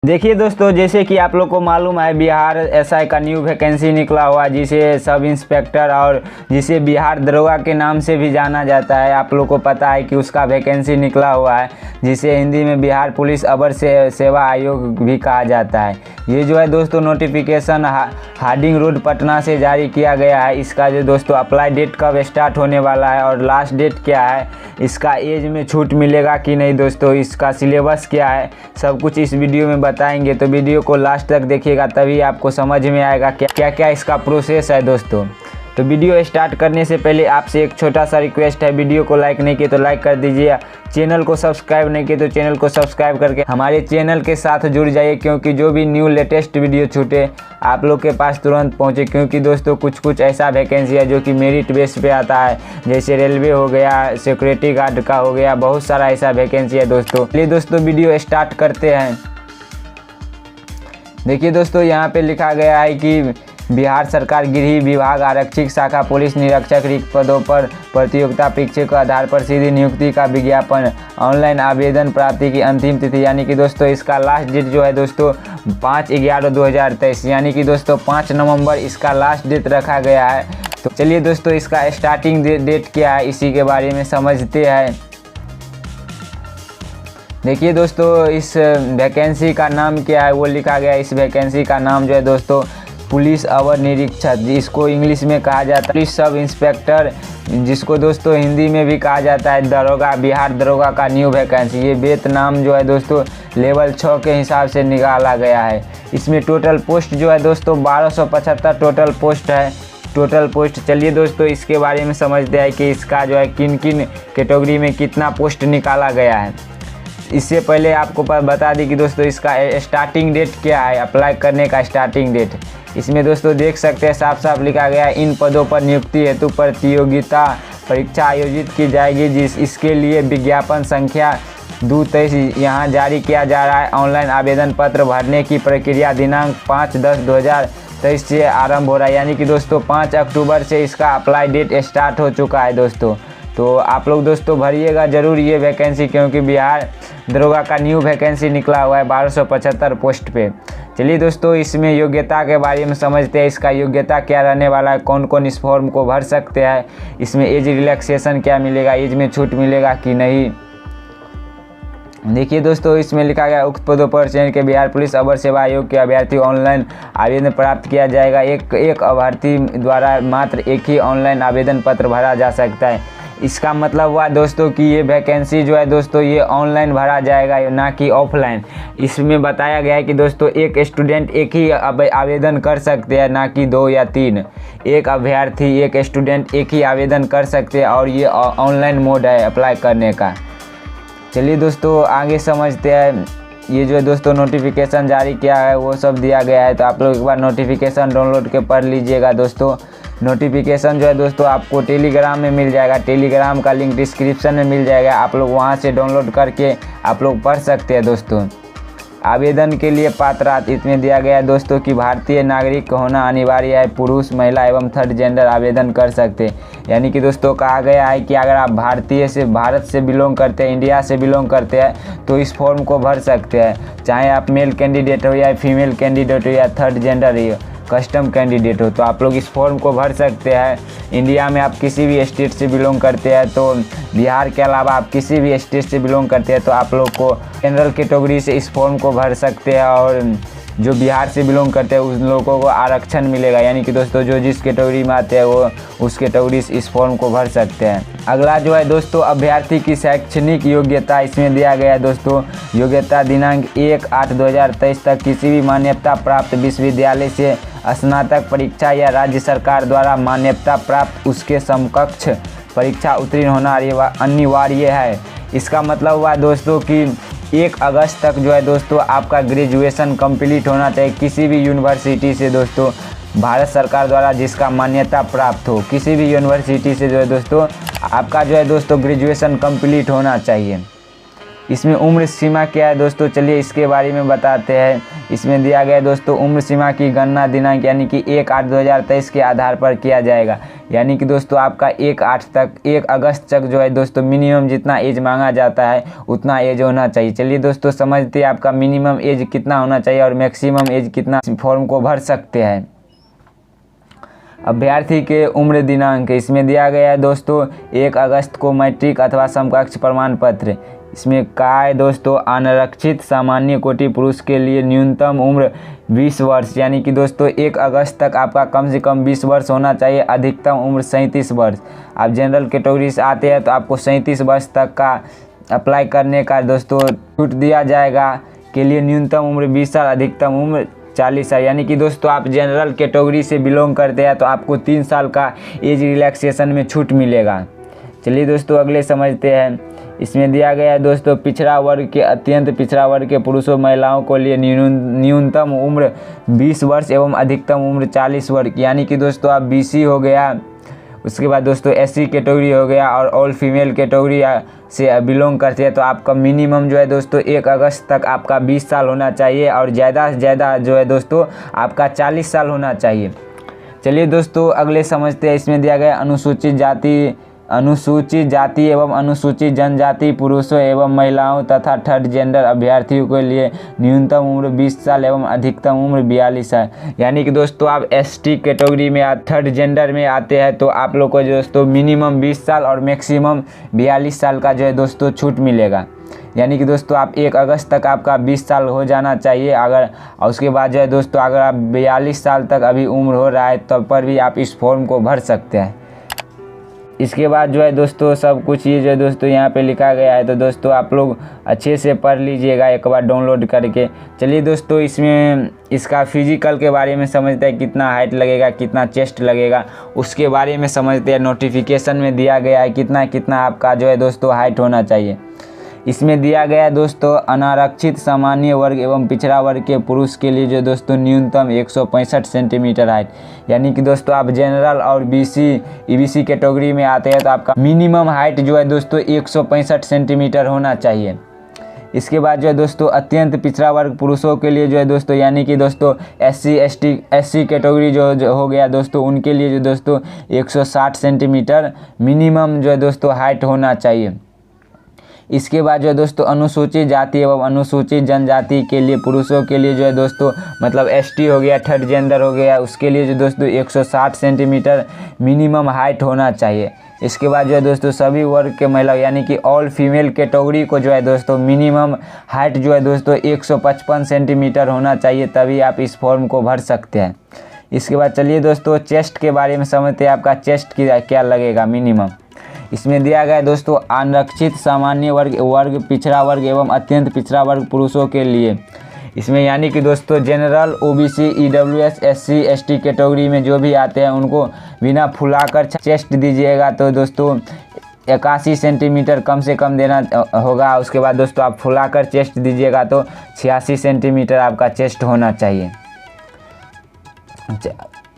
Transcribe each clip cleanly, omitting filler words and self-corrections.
देखिए दोस्तों, जैसे कि आप लोग को मालूम है बिहार एसआई का न्यू वैकेंसी निकला हुआ है, जिसे सब इंस्पेक्टर और जिसे बिहार दरोगा के नाम से भी जाना जाता है। आप लोग को पता है कि उसका वैकेंसी निकला हुआ है, जिसे हिंदी में बिहार पुलिस अवर सेवा आयोग भी कहा जाता है। ये जो है दोस्तों नोटिफिकेशन हार्डिंग रोड पटना से जारी किया गया है। इसका जो दोस्तों अप्लाई डेट कब स्टार्ट होने वाला है और लास्ट डेट क्या है, इसका एज में छूट मिलेगा कि नहीं दोस्तों, इसका सिलेबस क्या है, सब कुछ इस वीडियो में बताएंगे। तो वीडियो को लास्ट तक देखिएगा, तभी आपको समझ में आएगा क्या क्या इसका प्रोसेस है दोस्तों। तो वीडियो स्टार्ट करने से पहले आपसे एक छोटा सा रिक्वेस्ट है, वीडियो को लाइक नहीं किए तो लाइक कर दीजिए, चैनल को सब्सक्राइब नहीं किए तो चैनल को सब्सक्राइब करके हमारे चैनल के साथ जुड़ जाइए, क्योंकि जो भी न्यू लेटेस्ट वीडियो छूटे आप लोग के पास तुरंत पहुंचे। क्योंकि दोस्तों कुछ ऐसा वैकेंसी है जो कि मेरिट बेस पे आता है, जैसे रेलवे हो गया, सिक्योरिटी गार्ड का हो गया, बहुत सारा ऐसा वैकेंसी है दोस्तों। चलिए दोस्तों वीडियो स्टार्ट करते हैं। देखिए दोस्तों, यहाँ पे लिखा गया है कि बिहार सरकार गृह विभाग आरक्षित शाखा पुलिस निरीक्षक रिक्त पदों पर प्रतियोगिता परीक्षा के आधार पर सीधी नियुक्ति का विज्ञापन, ऑनलाइन आवेदन प्राप्ति की अंतिम तिथि, यानी कि दोस्तों इसका लास्ट डेट जो है दोस्तों 5/11/2023, यानी कि दोस्तों 5 नवंबर इसका लास्ट डेट रखा गया है। तो चलिए दोस्तों इसका स्टार्टिंग डेट क्या है इसी के बारे में समझते हैं। देखिए दोस्तों, इस वैकेंसी का नाम क्या है वो लिखा गया है। इस वैकेंसी का नाम जो है दोस्तों पुलिस अवर निरीक्षक, जिसको इंग्लिश में कहा जाता है पुलिस सब इंस्पेक्टर, जिसको दोस्तों हिंदी में भी कहा जाता है दरोगा, बिहार दरोगा का न्यू वैकेंसी। ये वेत नाम जो है दोस्तों लेवल 6 के हिसाब से निकाला गया है। इसमें टोटल पोस्ट जो है दोस्तों 1275 टोटल पोस्ट है, टोटल पोस्ट। चलिए दोस्तों इसके बारे में समझते हैं कि इसका जो है किन किन कैटेगरी में कितना पोस्ट निकाला गया है। इससे पहले आपको बता दी कि दोस्तों इसका स्टार्टिंग डेट क्या है, अप्लाई करने का स्टार्टिंग डेट। इसमें दोस्तों देख सकते हैं साफ साफ लिखा गया है, इन पदों पर नियुक्ति हेतु प्रतियोगिता परीक्षा आयोजित की जाएगी, इसके लिए विज्ञापन संख्या 223 यहाँ जारी किया जा रहा है। ऑनलाइन आवेदन पत्र भरने की प्रक्रिया दिनांक 5/10/2023 से आरंभ हो रहा है, यानी कि दोस्तों 5 अक्टूबर से इसका अप्लाई डेट स्टार्ट हो चुका है दोस्तों। तो आप लोग दोस्तों भरिएगा ज़रूर ये वैकेंसी, क्योंकि बिहार दरोगा का न्यू वैकेंसी निकला हुआ है 1275 पोस्ट पे। चलिए दोस्तों इसमें योग्यता के बारे में समझते हैं। इसका योग्यता क्या रहने वाला है, कौन कौन इस फॉर्म को भर सकते हैं, इसमें एज रिलैक्सेशन क्या मिलेगा, एज में छूट मिलेगा कि नहीं। देखिए दोस्तों इसमें लिखा गया उक्त पदों पर चयन के बिहार पुलिस अवर सेवा आयोग के अभ्यर्थी ऑनलाइन आवेदन प्राप्त किया जाएगा। एक अभ्यर्थी द्वारा मात्र एक ही ऑनलाइन आवेदन पत्र भरा जा सकता है। इसका मतलब हुआ दोस्तों कि ये वैकेंसी जो है दोस्तों ये ऑनलाइन भरा जाएगा, ना कि ऑफलाइन। इसमें बताया गया है कि दोस्तों एक स्टूडेंट एक ही आवेदन कर सकते हैं, ना कि 2 या 3। एक अभ्यर्थी एक स्टूडेंट एक ही आवेदन कर सकते हैं, और ये ऑनलाइन मोड है अप्लाई करने का। चलिए दोस्तों आगे समझते हैं। ये जो है दोस्तों नोटिफिकेशन जारी किया है वो सब दिया गया है, तो आप लोग एक बार नोटिफिकेशन डाउनलोड के पढ़ लीजिएगा दोस्तों। नोटिफिकेशन जो है दोस्तों आपको टेलीग्राम में मिल जाएगा, टेलीग्राम का लिंक डिस्क्रिप्शन में मिल जाएगा, आप लोग वहां से डाउनलोड करके आप लोग पढ़ सकते हैं दोस्तों। आवेदन के लिए पात्रता इसमें दिया गया है दोस्तों कि भारतीय नागरिक होना अनिवार्य है, पुरुष महिला एवं थर्ड जेंडर आवेदन कर सकते हैं। यानी कि दोस्तों कहा गया है कि अगर आप भारत से बिलोंग करते हैं, इंडिया से बिलोंग करते हैं, तो इस फॉर्म को भर सकते हैं, चाहे आप मेल कैंडिडेट हो या फीमेल कैंडिडेट हो या थर्ड जेंडर हो, कस्टम कैंडिडेट हो, तो आप लोग इस फॉर्म को भर सकते हैं। इंडिया में आप किसी भी स्टेट से बिलोंग करते हैं, तो बिहार के अलावा आप किसी भी स्टेट से बिलोंग करते हैं, तो आप लोग को जनरल कैटेगरी से इस फॉर्म को भर सकते हैं, और जो बिहार से बिलोंग करते हैं उन लोगों को आरक्षण मिलेगा। यानी कि दोस्तों जो जिस कैटेगरी में आते हैं वो उस कैटेगरी से इस फॉर्म को भर सकते हैं। अगला जो है दोस्तों अभ्यर्थी की शैक्षणिक योग्यता, इसमें दिया गया है दोस्तों योग्यता दिनांक 1/8/2023 तक किसी भी मान्यता प्राप्त विश्वविद्यालय से स्नातक परीक्षा या राज्य सरकार द्वारा मान्यता प्राप्त उसके समकक्ष परीक्षा उत्तीर्ण होना अनिवार्य है। इसका मतलब हुआ दोस्तों कि 1 अगस्त तक जो है दोस्तों आपका ग्रेजुएशन कंप्लीट होना चाहिए, किसी भी यूनिवर्सिटी से दोस्तों भारत सरकार द्वारा जिसका मान्यता प्राप्त हो, किसी भी यूनिवर्सिटी से जो है दोस्तों आपका जो है दोस्तों ग्रेजुएशन कंप्लीट होना चाहिए। इसमें उम्र सीमा क्या है दोस्तों, चलिए इसके बारे में बताते हैं। इसमें दिया गया दोस्तों उम्र सीमा की गणना दिनांक यानी कि 1/8/2023 के आधार पर किया जाएगा। यानी कि दोस्तों आपका 1 अगस्त तक जो है दोस्तों मिनिमम जितना एज मांगा जाता है उतना एज होना चाहिए। चलिए दोस्तों समझते हैं आपका मिनिमम एज कितना होना चाहिए और मैक्सिमम एज कितना फॉर्म को भर सकते हैं। अभ्यर्थी के उम्र दिनांक इसमें दिया गया है दोस्तों 1 अगस्त को मैट्रिक अथवा समकक्ष प्रमाण पत्र। इसमें कहा है दोस्तों अनारक्षित सामान्य कोटि पुरुष के लिए न्यूनतम उम्र 20 वर्ष, यानी कि दोस्तों 1 अगस्त तक आपका कम से कम 20 वर्ष होना चाहिए, अधिकतम उम्र 37 वर्ष। आप जनरल कैटेगरी से आते हैं तो आपको 37 वर्ष तक का अप्लाई करने का दोस्तों छूट दिया जाएगा। के लिए न्यूनतम उम्र 20 साल, अधिकतम उम्र 40 साल। यानी कि दोस्तों आप जनरल कैटेगरी से बिलोंग करते हैं तो आपको 3 साल का एज रिलैक्सेशन में छूट मिलेगा। चलिए दोस्तों अगले समझते हैं। इसमें दिया गया है दोस्तों पिछड़ा वर्ग के अत्यंत पिछड़ा वर्ग के पुरुषों महिलाओं के लिए न्यूनतम उम्र 20 वर्ष एवं अधिकतम उम्र 40 वर्ष। यानी कि दोस्तों आप BC हो गया, उसके बाद दोस्तों SC कैटेगरी हो गया और ऑल फीमेल कैटेगरी से बिलोंग करते हैं तो आपका मिनिमम जो है दोस्तों 1 अगस्त तक आपका 20 साल होना चाहिए और ज़्यादा से ज़्यादा जो है दोस्तों आपका 40 साल होना चाहिए। चलिए दोस्तों अगले समझते हैं। इसमें दिया गया अनुसूचित जाति एवं अनुसूचित जनजाति पुरुषों एवं महिलाओं तथा थर्ड जेंडर अभ्यर्थियों के लिए न्यूनतम उम्र 20 साल एवं अधिकतम उम्र 42 साल। यानी कि दोस्तों आप ST कैटेगरी में थर्ड जेंडर में आते हैं तो आप लोग को दोस्तों मिनिमम 20 साल और मैक्सिमम 42 साल का जो है दोस्तों छूट मिलेगा। यानी कि दोस्तों आप 1 अगस्त तक आपका 20 साल हो जाना चाहिए अगर, और उसके बाद जो है दोस्तों अगर आप 42 साल तक अभी उम्र हो रहा है तब पर भी आप इस फॉर्म को भर सकते हैं। इसके बाद जो है दोस्तों सब कुछ ये जो है दोस्तों यहाँ पे लिखा गया है तो दोस्तों आप लोग अच्छे से पढ़ लीजिएगा एक बार डाउनलोड करके। चलिए दोस्तों इसमें इसका फिजिकल के बारे में समझते हैं, कितना हाइट लगेगा, कितना चेस्ट लगेगा, उसके बारे में समझते हैं। नोटिफिकेशन में दिया गया है कितना कितना आपका जो है दोस्तों हाइट होना चाहिए। इसमें दिया गया है दोस्तों अनारक्षित सामान्य वर्ग एवं पिछड़ा वर्ग के पुरुष के लिए जो दोस्तों न्यूनतम 165 सेंटीमीटर हाइट। यानी कि दोस्तों आप जनरल और BC EBC कैटेगरी में आते हैं तो आपका मिनिमम हाइट जो है दोस्तों 165 सेंटीमीटर होना चाहिए। इसके बाद जो है दोस्तों अत्यंत पिछड़ा वर्ग पुरुषों के लिए जो है दोस्तों यानी कि दोस्तों SC कैटेगरी जो हो गया दोस्तों उनके लिए जो दोस्तों 160 सेंटीमीटर मिनिमम जो है दोस्तों हाइट होना चाहिए। इसके बाद जो है दोस्तों अनुसूचित जाति एवं अनुसूचित जनजाति के लिए पुरुषों के लिए जो है दोस्तों मतलब ST हो गया, थर्ड जेंडर हो गया, उसके लिए जो दोस्तों 160 सेंटीमीटर मिनिमम हाइट होना चाहिए। इसके बाद जो है दोस्तों सभी वर्ग के महिला यानी कि ऑल फीमेल कैटेगरी को जो है दोस्तों मिनिमम हाइट जो है दोस्तों 155 सेंटीमीटर होना चाहिए, तभी आप इस फॉर्म को भर सकते हैं। इसके बाद चलिए दोस्तों चेस्ट के बारे में समझते हैं, आपका चेस्ट क्या लगेगा मिनिमम। इसमें दिया गया है दोस्तों आरक्षित सामान्य वर्ग पिछड़ा वर्ग एवं अत्यंत पिछड़ा वर्ग पुरुषों के लिए। इसमें यानी कि दोस्तों general OBC EWS SC ST category में जो भी आते हैं उनको बिना फुलाकर चेस्ट दीजिएगा तो दोस्तों 81 सेंटीमीटर कम से कम देना होगा। उसके बाद दोस्तों आप फुलाकर चेस्ट दीजिएगा तो 86 सेंटीमीटर आपका चेस्ट होना चाहिए।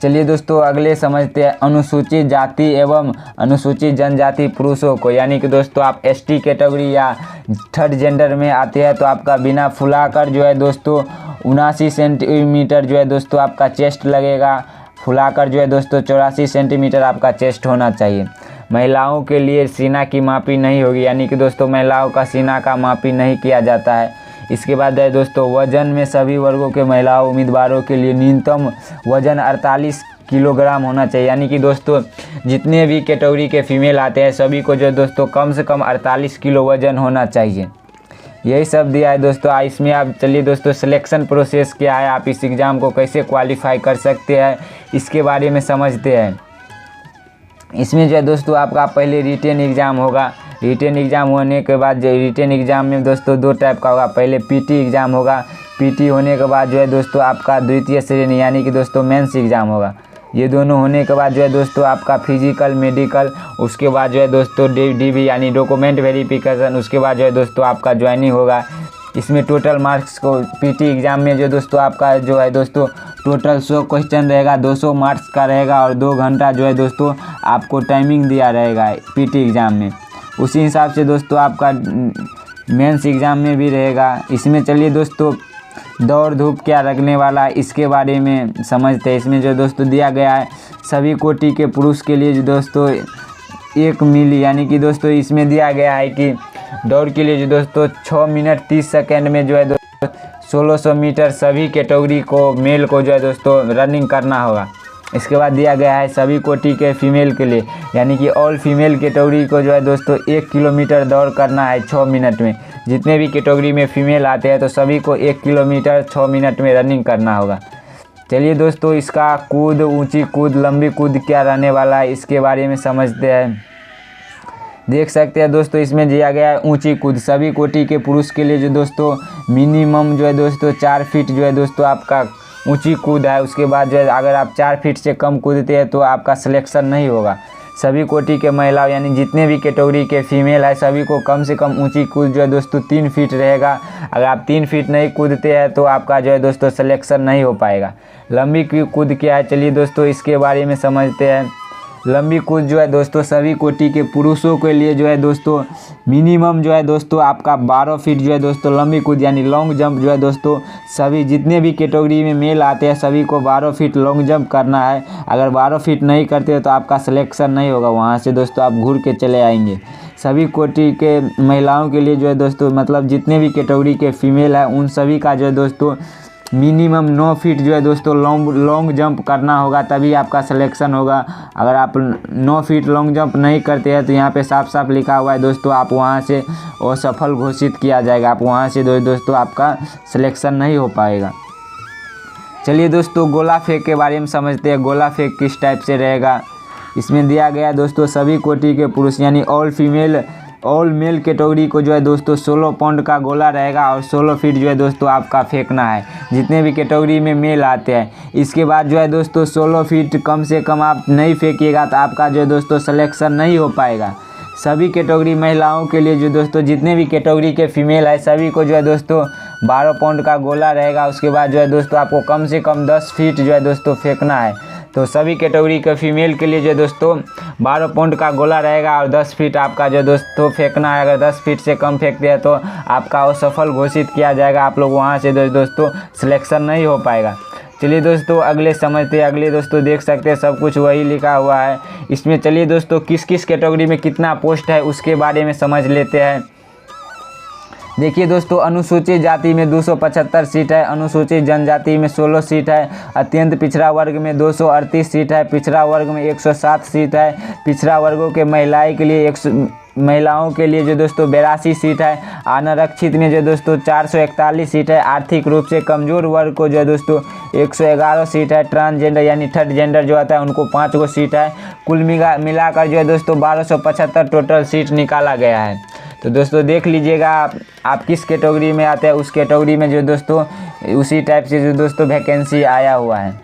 चलिए दोस्तों अगले समझते हैं अनुसूचित जाति एवं अनुसूचित जनजाति पुरुषों को। यानी कि दोस्तों आप ST कैटेगरी या थर्ड जेंडर में आते हैं तो आपका बिना फुलाकर जो है दोस्तों 79 सेंटीमीटर जो है दोस्तों आपका चेस्ट लगेगा। फुलाकर जो है दोस्तों 84 सेंटीमीटर आपका चेस्ट होना चाहिए। महिलाओं के लिए सीना की मापी नहीं होगी, यानी कि दोस्तों महिलाओं का सीना का मापी नहीं किया जाता है। इसके बाद है दोस्तों वजन में सभी वर्गों के महिलाओं उम्मीदवारों के लिए न्यूनतम वजन 48 किलोग्राम होना चाहिए। यानी कि दोस्तों जितने भी कैटेगरी के फीमेल आते हैं सभी को जो दोस्तों कम से कम 48 किलो वजन होना चाहिए। यही सब दिया है दोस्तों। इसमें आप चलिए दोस्तों सिलेक्शन प्रोसेस क्या है, आप इस एग्ज़ाम को कैसे क्वालिफाई कर सकते हैं इसके बारे में समझते हैं। इसमें जो है दोस्तों आपका पहले रिटेन एग्ज़ाम होगा। रिटेन एग्ज़ाम होने के बाद जो रिटेन एग्ज़ाम में दोस्तों 2 टाइप का होगा। पहले PT एग्ज़ाम होगा। PT होने के बाद जो है दोस्तों आपका द्वितीय श्रेणी यानी कि दोस्तों मेंस एग्ज़ाम होगा। ये दोनों होने के बाद जो है दोस्तों आपका फिजिकल मेडिकल, उसके बाद जो है दोस्तों DV यानी डॉक्यूमेंट वेरिफिकेशन, उसके बाद जो है दोस्तों आपका ज्वाइनिंग होगा। इसमें टोटल मार्क्स को PT एग्ज़ाम में जो दोस्तों आपका जो है दोस्तों टोटल 100 क्वेश्चन रहेगा, 200 मार्क्स का रहेगा और 2 घंटा जो है दोस्तों आपको टाइमिंग दिया रहेगा PT एग्ज़ाम में। उसी हिसाब से दोस्तों आपका मेंस एग्ज़ाम में भी रहेगा। इसमें चलिए दोस्तों दौड़ धूप क्या रखने वाला है इसके बारे में समझते हैं। इसमें जो दोस्तों दिया गया है सभी कोटि के पुरुष के लिए जो दोस्तों 1 मील यानी कि दोस्तों इसमें दिया गया है कि दौड़ के लिए जो दोस्तों 6 मिनट 30 सेकेंड में जो है दोस्तों 1600 मीटर सभी कैटेगरी को मेल को जो है दोस्तों रनिंग करना होगा। इसके बाद दिया गया है सभी कोटि के फीमेल के लिए यानी कि ऑल फीमेल कैटेगरी को जो है दोस्तों 1 किलोमीटर दौड़ करना है 6 मिनट में। जितने भी कैटेगरी में फीमेल आते हैं तो सभी को 1 किलोमीटर 6 मिनट में रनिंग करना होगा। चलिए दोस्तों इसका कूद, ऊंची कूद, लंबी कूद क्या रहने वाला है इसके बारे में समझते हैं। देख सकते हैं दोस्तों इसमें दिया गया है ऊंची कूद सभी कोटि के पुरुष के लिए जो दोस्तों मिनिमम जो है दोस्तों 4 फीट जो है दोस्तों आपका ऊंची कूद है। उसके बाद जो है अगर आप 4 फीट से कम कूदते हैं तो आपका सिलेक्शन नहीं होगा। सभी कोटि के महिलाओं यानी जितने भी कैटेगरी के फीमेल है सभी को कम से कम ऊंची कूद जो है दोस्तों 3 फीट रहेगा। अगर आप 3 फीट नहीं कूदते हैं तो आपका जो है दोस्तों सिलेक्शन नहीं हो पाएगा। लंबी कूद क्या है चलिए दोस्तों इसके बारे में समझते हैं। लंबी कूद जो है दोस्तों सभी कोटि के पुरुषों के लिए जो है दोस्तों मिनिमम जो है दोस्तों आपका 12 फीट जो है दोस्तों लंबी कूद यानी लॉन्ग जंप जो है दोस्तों सभी जितने भी कैटेगरी में मेल आते हैं सभी को 12 फीट लॉन्ग जंप करना है। अगर 12 फीट नहीं करते तो आपका सिलेक्शन नहीं होगा, वहाँ से दोस्तों आप घूर के चले आएंगे। सभी कोटि के महिलाओं के लिए जो है दोस्तों मतलब जितने भी कैटेगरी के फीमेल है उन सभी का जो है दोस्तों मिनिमम 9 फीट जो है दोस्तों लॉन्ग जंप करना होगा तभी आपका सिलेक्शन होगा। अगर आप 9 फीट लॉन्ग जंप नहीं करते हैं तो यहाँ पे साफ साफ लिखा हुआ है दोस्तों आप वहाँ से असफल घोषित किया जाएगा। आप वहाँ से दोस्तों आपका सिलेक्शन नहीं हो पाएगा। चलिए दोस्तों गोला फेंक के बारे में समझते हैं। गोला फेंक किस टाइप से रहेगा इसमें दिया गया दोस्तों सभी कोटि के पुरुष यानी ऑल मेल कैटेगरी को जो है दोस्तों 16 पाउंड का गोला रहेगा और 16 फीट जो है दोस्तों आपका फेंकना है जितने भी कैटेगरी में मेल आते हैं। इसके बाद जो है दोस्तों 16 फीट कम से कम आप नहीं फेंकिएगा तो आपका जो है दोस्तों सिलेक्शन नहीं हो पाएगा। सभी कैटेगरी महिलाओं के लिए जो दोस्तों जितने भी कैटेगरी के फीमेल है सभी को जो है दोस्तों 12 पाउंड का गोला रहेगा। उसके बाद जो है दोस्तों आपको कम से कम 10 फीट जो है दोस्तों फेंकना है। तो सभी कैटेगरी के फीमेल के लिए जो दोस्तों 12 पाउंड का गोला रहेगा और 10 फीट आपका जो दोस्तों फेंकना है। अगर 10 फीट से कम फेंकते हैं तो आपका असफल घोषित किया जाएगा। आप लोग वहां से दोस्तों सिलेक्शन नहीं हो पाएगा। चलिए दोस्तों अगले समझते हैं। अगले दोस्तों देख सकते हैं सब कुछ वही लिखा हुआ है इसमें। चलिए दोस्तों किस किस कैटेगरी में कितना पोस्ट है उसके बारे में समझ लेते हैं। देखिए दोस्तों अनुसूचित जाति में 275 सीट है, अनुसूचित जनजाति में 16 सीट है, अत्यंत पिछड़ा वर्ग में 238 सीट है, पिछड़ा वर्ग में 107 सीट है, पिछड़ा वर्गों के महिलाओं के लिए जो दोस्तों 82 सीट है, अनारक्षित में जो दोस्तों 441 सीट है, आर्थिक रूप से कमज़ोर वर्ग को जो है दोस्तों 111 सीट है, ट्रांसजेंडर यानी थर्ड जेंडर जो आता है उनको 5 गो सीट है। कुल मिलाकर जो है दोस्तों 1275 टोटल सीट निकाला गया है। तो दोस्तों देख लीजिएगा आप किस कैटेगरी में आते हैं उस कैटेगरी में जो दोस्तों उसी टाइप से जो दोस्तों वैकेंसी आया हुआ है।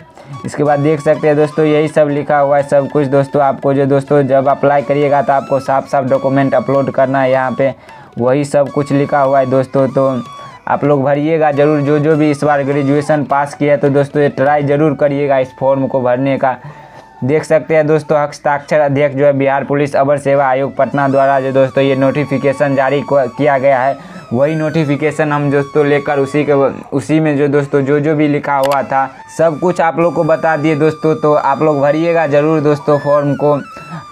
इसके बाद देख सकते हैं दोस्तों यही सब लिखा हुआ है सब कुछ दोस्तों। आपको जो दोस्तों जब अप्लाई करिएगा तो आपको साफ साफ डॉक्यूमेंट अपलोड करना है, यहाँ पे वही सब कुछ लिखा हुआ है दोस्तों। तो आप लोग भरिएगा ज़रूर, जो भी इस बार ग्रेजुएशन पास किया है तो दोस्तों ये ट्राई ज़रूर करिएगा इस फॉर्म को भरने का। देख सकते हैं दोस्तों हस्ताक्षर अध्यक्ष जो है बिहार पुलिस अवर सेवा आयोग पटना द्वारा जो दोस्तों ये नोटिफिकेशन जारी किया गया है, वही नोटिफिकेशन हम दोस्तों लेकर उसी में जो दोस्तों जो भी लिखा हुआ था सब कुछ आप लोग को बता दिए दोस्तों। तो आप लोग भरिएगा ज़रूर दोस्तों फॉर्म को।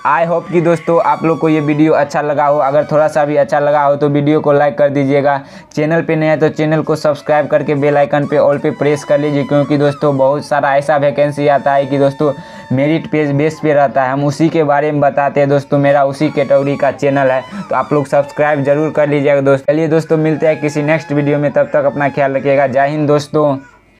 आई होप कि दोस्तों आप लोग को ये वीडियो अच्छा लगा हो। अगर थोड़ा सा भी अच्छा लगा हो तो वीडियो को लाइक कर दीजिएगा। चैनल पे नए हैं तो चैनल को सब्सक्राइब करके बेल आइकन पे ऑल पे प्रेस कर लीजिए, क्योंकि दोस्तों बहुत सारा ऐसा वैकेंसी आता है कि दोस्तों मेरिट बेस पे रहता है, हम उसी के बारे में बताते हैं दोस्तों। मेरा उसी कैटेगरी का चैनल है तो आप लोग सब्सक्राइब जरूर कर लीजिएगा दोस्तों। चलिए दोस्तों मिलते हैं किसी नेक्स्ट वीडियो में, तब तक अपना ख्याल रखिएगा। जय हिंद दोस्तों।